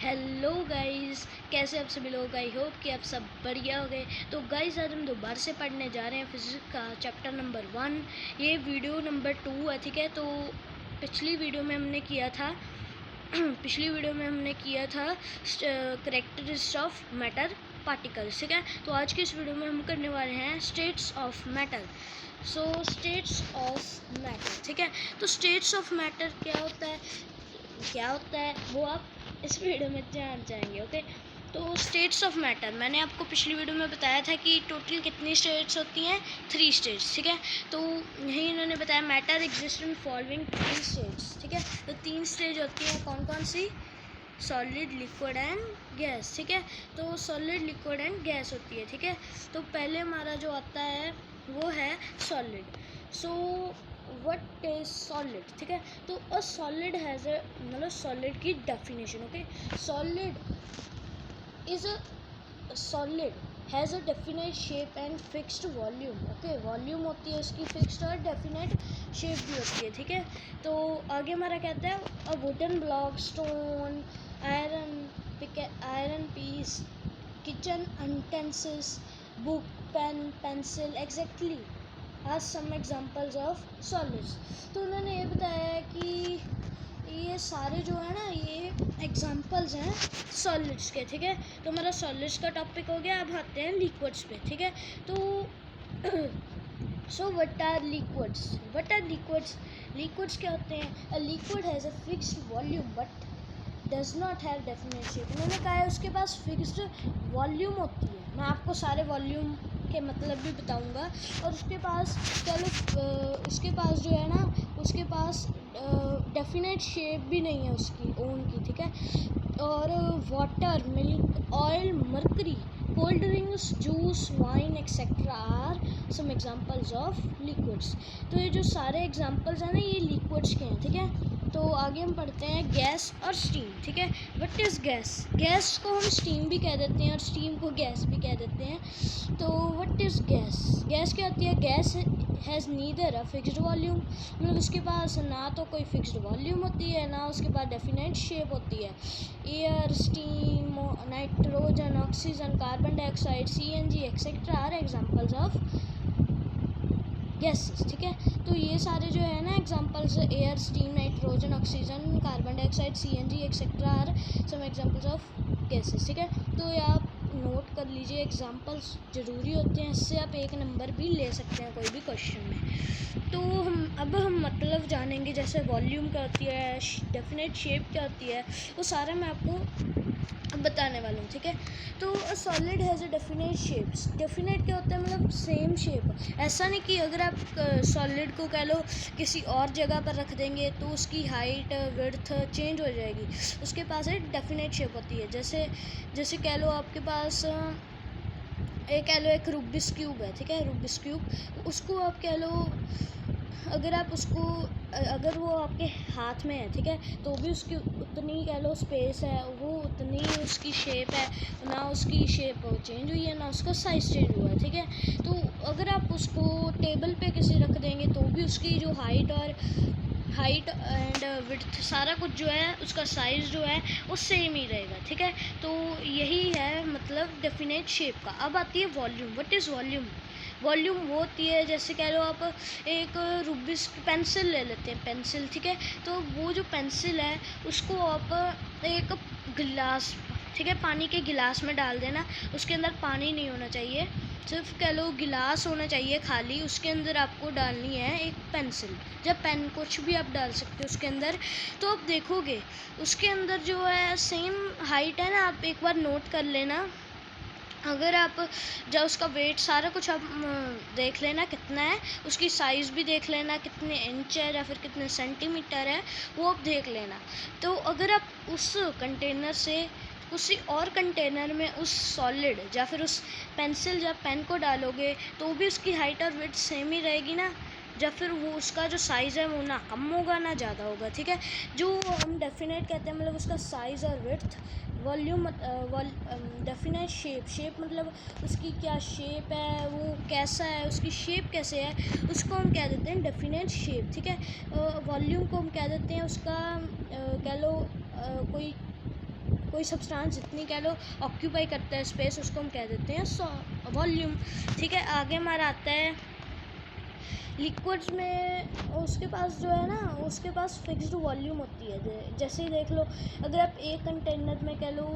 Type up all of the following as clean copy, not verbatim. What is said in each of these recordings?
Hello guys, कैसे आप सभी लोग। आई होप कि आप सब बढ़िया हो गए। तो गाइस आज हम दोबारा से पढ़ने जा रहे हैं फिजिक्स का चैप्टर नंबर 1। ये वीडियो नंबर 2 है, ठीक है। तो पिछली वीडियो में हमने किया था करेक्टरिस्टिक्स ऑफ मैटर पार्टिकल्स, ठीक है। तो आज की इस वीडियो में हम करने वाले हैं states of matter. States of matter, ठीक है। तो स्टेट्स ऑफ मैटर क्या होता है वो आप इस वीडियो में जान जाएंगे, ओके। तो स्टेट्स ऑफ मैटर मैंने आपको पिछली वीडियो में बताया था कि टोटल कितनी स्टेट्स होती हैं, 3 स्टेट्स, ठीक है। तो यही इन्होंने बताया matter exist in following 3 states, ठीक है। तो 3 स्टेज होती हैं, कौन कौन सी? सॉलिड, लिक्विड एंड गैस, ठीक है। तो सॉलिड, लिक्विड एंड गैस होती है, ठीक है। तो पहले हमारा जो आता है वो है सॉलिड। व्हाट इज सॉलिड, ठीक है। तो अ सॉलिड हैज़ अ मतलब सॉलिड की definition, okay. Solid is a solid has a definite shape and fixed volume, okay. Volume होती है उसकी फिक्स्ड और डेफिनेट शेप भी होती है, ठीक है। तो आगे हमारा कहता है a wooden block, stone, iron piece, kitchen utensils, book, pen, pencil, exactly are some examples of solids. तो उन्होंने ये बताया है कि ये सारे जो है ना, ये एग्जाम्पल्स हैं सॉलिड्स के, ठीक है। तो हमारा सॉलिड्स का टॉपिक हो गया। अब आते हैं लिक्विड्स पे, ठीक है। तो व्हाट आर लिक्विड्स? लिक्विड्स क्या होते हैं? A liquid has a fixed volume but does not have definite shape. उन्होंने कहा है उसके पास फिक्स्ड वॉल्यूम होती है। मैं आपको सारे वॉल्यूम के मतलब भी बताऊंगा। और उसके पास उसके पास जो है ना, उसके पास डेफिनेट शेप भी नहीं है उसकी ओन की, ठीक है। और water, milk, oil, mercury, cold drinks, juice, wine etcetera are some examples of liquids. तो ये जो सारे एग्जाम्पल्स हैं ना, ये लिक्विड्स के हैं, ठीक है। तो आगे हम पढ़ते हैं गैस और स्टीम, ठीक है। What is gas? गैस को हम स्टीम भी कह देते हैं और स्टीम को गैस भी कह देते हैं। तो व्हाट इज़ गैस? गैस क्या होती है? Gas has neither a fixed volume, मतलब उसके पास ना तो कोई फिक्स्ड वॉल्यूम होती है, ना उसके पास डेफिनेट शेप होती है। Air, steam, nitrogen, oxygen, carbon dioxide, CNG etcetera are examples of gases, ठीक है। तो ये सारे जो है ना examples, air, steam, nitrogen, oxygen, carbon dioxide, CNG etcetera are some examples of gases, ठीक है। तो ये आप नोट कर लीजिए, एग्जांपल्स ज़रूरी होते हैं, इससे आप 1 नंबर भी ले सकते हैं कोई भी क्वेश्चन में। तो हम मतलब जानेंगे, जैसे वॉल्यूम क्या होती है, डेफिनेट शेप क्या होती है, वो सारा मैं आपको अब बताने वाला हूँ, ठीक है। तो solid has a definite shapes. Definite क्या होता है? मतलब सेम शेप। ऐसा नहीं कि अगर आप सॉलिड को कह लो किसी और जगह पर रख देंगे तो उसकी हाइट, विड्थ चेंज हो जाएगी। उसके पास एक डेफिनेट शेप होती है। जैसे कह लो आपके पास एक रूबिक्स क्यूब है, ठीक है। रूबिक्स क्यूब, उसको आप कह लो, अगर वो आपके हाथ में है, ठीक है, तो भी उसकी उतनी कह लो स्पेस है, वो उतनी उसकी शेप है, ना उसकी शेप चेंज हुई है, ना उसका साइज़ चेंज हुआ है, ठीक है। तो अगर आप उसको टेबल पे किसी रख देंगे तो भी उसकी जो हाइट एंड विड्थ सारा कुछ जो है, उसका साइज़ जो है वो सेम ही रहेगा, ठीक है। तो यही है मतलब डेफिनेट शेप का। अब आती है volume. What is volume? Volume वो होती है, जैसे कह लो आप एक रूबिक्स पेंसिल ले लेते हैं, पेंसिल, ठीक है। तो वो जो पेंसिल है उसको आप एक गिलास, ठीक है, पानी के गिलास में डाल देना। उसके अंदर पानी नहीं होना चाहिए, सिर्फ कह लो गिलास होना चाहिए खाली। उसके अंदर आपको डालनी है एक पेंसिल, जब पेन, कुछ भी आप डाल सकते हो उसके अंदर। तो आप देखोगे उसके अंदर जो है सेम हाइट है ना, आप एक बार नोट कर लेना। अगर आप जब उसका वेट सारा कुछ आप देख लेना कितना है, उसकी साइज़ भी देख लेना कितने इंच है या फिर कितने सेंटीमीटर है, वो आप देख लेना। तो अगर आप उस कंटेनर से किसी और कंटेनर में उस सॉलिड या फिर उस पेंसिल या पेन को डालोगे तो भी उसकी हाइट और विड्थ सेम ही रहेगी ना, या फिर वो उसका जो साइज़ है वो ना कम होगा ना ज़्यादा होगा, ठीक है। जो हम डेफिनेट कहते हैं मतलब उसका साइज़ और विड्थ। वॉल्यूम डेफिनेट शेप मतलब उसकी क्या शेप है, वो कैसा है, उसकी शेप कैसे है, उसको हम कह देते हैं डेफिनेट शेप, ठीक है। वॉल्यूम को हम कह देते हैं उसका कह लो कोई कोई सब्सटेंस जितनी कह लो ऑक्यूपाई करता है स्पेस, उसको हम कह देते हैं वॉल्यूम। ठीक है, आगे हमारा आता है लिक्विड्स में। उसके पास जो है ना, उसके पास फिक्स्ड वॉल्यूम होती है। जैसे ही देख लो, अगर आप एक कंटेनर में कह लो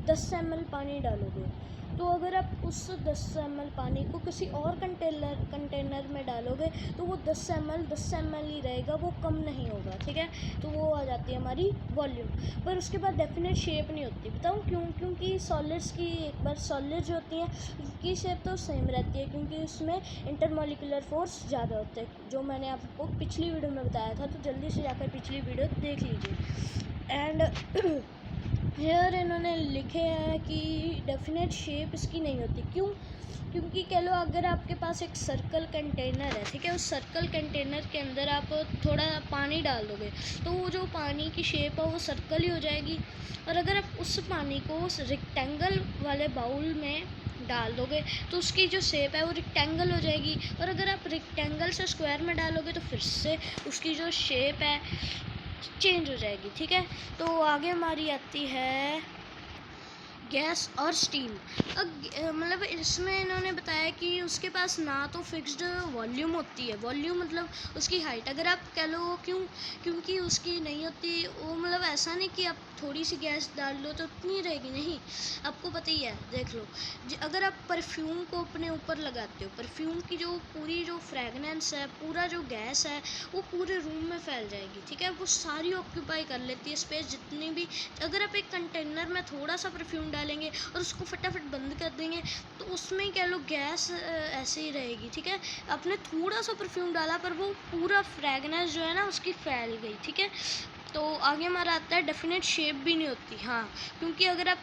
10 ml पानी डालोगे, तो अगर आप उस 10 ml पानी को किसी और कंटेनर में डालोगे तो वो 10 ml ही रहेगा, वो कम नहीं होगा। ठीक है, तो वो आ जाती है हमारी वॉल्यूम। पर उसके बाद डेफिनेट शेप नहीं होती। बताऊँ क्यों? क्योंकि सॉलिड्स की, एक बार सॉलिड जो होती हैं उनकी शेप तो सेम रहती है, क्योंकि उसमें इंटरमॉलिक्यूलर फोर्स ज़्यादा होते हैं, जो मैंने आपको पिछली वीडियो में बताया था। तो जल्दी से जाकर पिछली वीडियो देख लीजिए। एंड हेयर इन्होंने लिखे हैं कि डेफिनेट शेप इसकी नहीं होती। क्यों? क्योंकि कह लो अगर आपके पास एक सर्कल कंटेनर है, ठीक है, उस सर्कल कंटेनर के अंदर आप थोड़ा पानी डाल दोगे तो वो जो पानी की शेप है वो सर्कल ही हो जाएगी। और अगर आप उस पानी को उस रेक्टेंगल वाले बाउल में डाल दोगे तो उसकी जो शेप है वो रेक्टेंगल हो जाएगी। और अगर आप रेक्टेंगल से स्क्वायर में डालोगे तो फिर से उसकी जो शेप है चेंज हो जाएगी। ठीक है, तो आगे हमारी आती है गैस और स्टीम। मतलब इसमें इन्होंने बताया कि उसके पास ना तो फिक्स्ड वॉल्यूम होती है, वॉल्यूम मतलब उसकी हाइट। अगर आप कह लो क्यों, क्योंकि उसकी नहीं होती वो, मतलब ऐसा नहीं कि आप थोड़ी सी गैस डाल लो तो उतनी रहेगी, नहीं। आपको पता ही है, देख लो, अगर आप परफ्यूम को अपने ऊपर लगाते हो, परफ्यूम की जो पूरी जो फ्रेगनेंस है, पूरा जो गैस है वो पूरे रूम में फैल जाएगी। ठीक है, वो सारी ऑक्यूपाई कर लेती है स्पेस जितनी भी। अगर आप एक कंटेनर में थोड़ा सा परफ्यूम डालेंगे और उसको फटाफट बंद कर देंगे तो उसमें कह लो गैस ऐसे ही रहेगी। ठीक है, आपने थोड़ा सा परफ्यूम डाला पर वो पूरा फ्रेगनेंस जो है ना उसकी फैल गई। ठीक है, तो आगे हमारा आता है डेफिनेट शेप भी नहीं होती। हाँ, क्योंकि अगर आप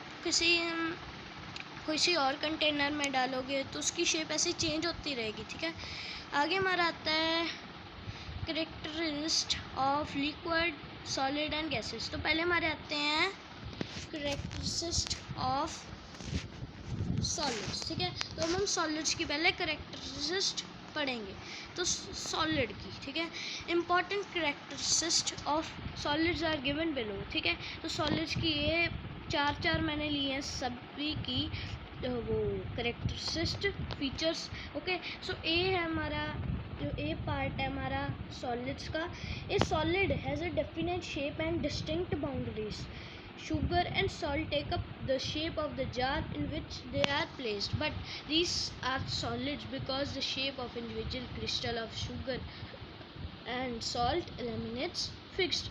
किसी और कंटेनर में डालोगे तो उसकी शेप ऐसे चेंज होती रहेगी। ठीक है, आगे हमारा आता है characteristics of liquid, solid and gases. तो पहले हमारे आते हैं करेक्टरिस्टिक्स ऑफ सॉलिड्स। ठीक है, तो हम सॉलिड्स की पहले करेक्टरिस्टिक्स पढ़ेंगे। तो सॉलिड की, ठीक है, important characteristics of solids are given below. ठीक है, तो सॉलिड्स की ये चार मैंने लिए हैं सभी की वो करेक्टरिस्टिक्स फीचर्स। ओके, सो ए है हमारा, जो ए पार्ट है हमारा सॉलिड्स का। ए solid has a definite shape and distinct boundaries. Sugar and salt take up the shape of the jar in which they are placed, but these are solids because the shape of individual crystal of sugar and salt eliminates fixed.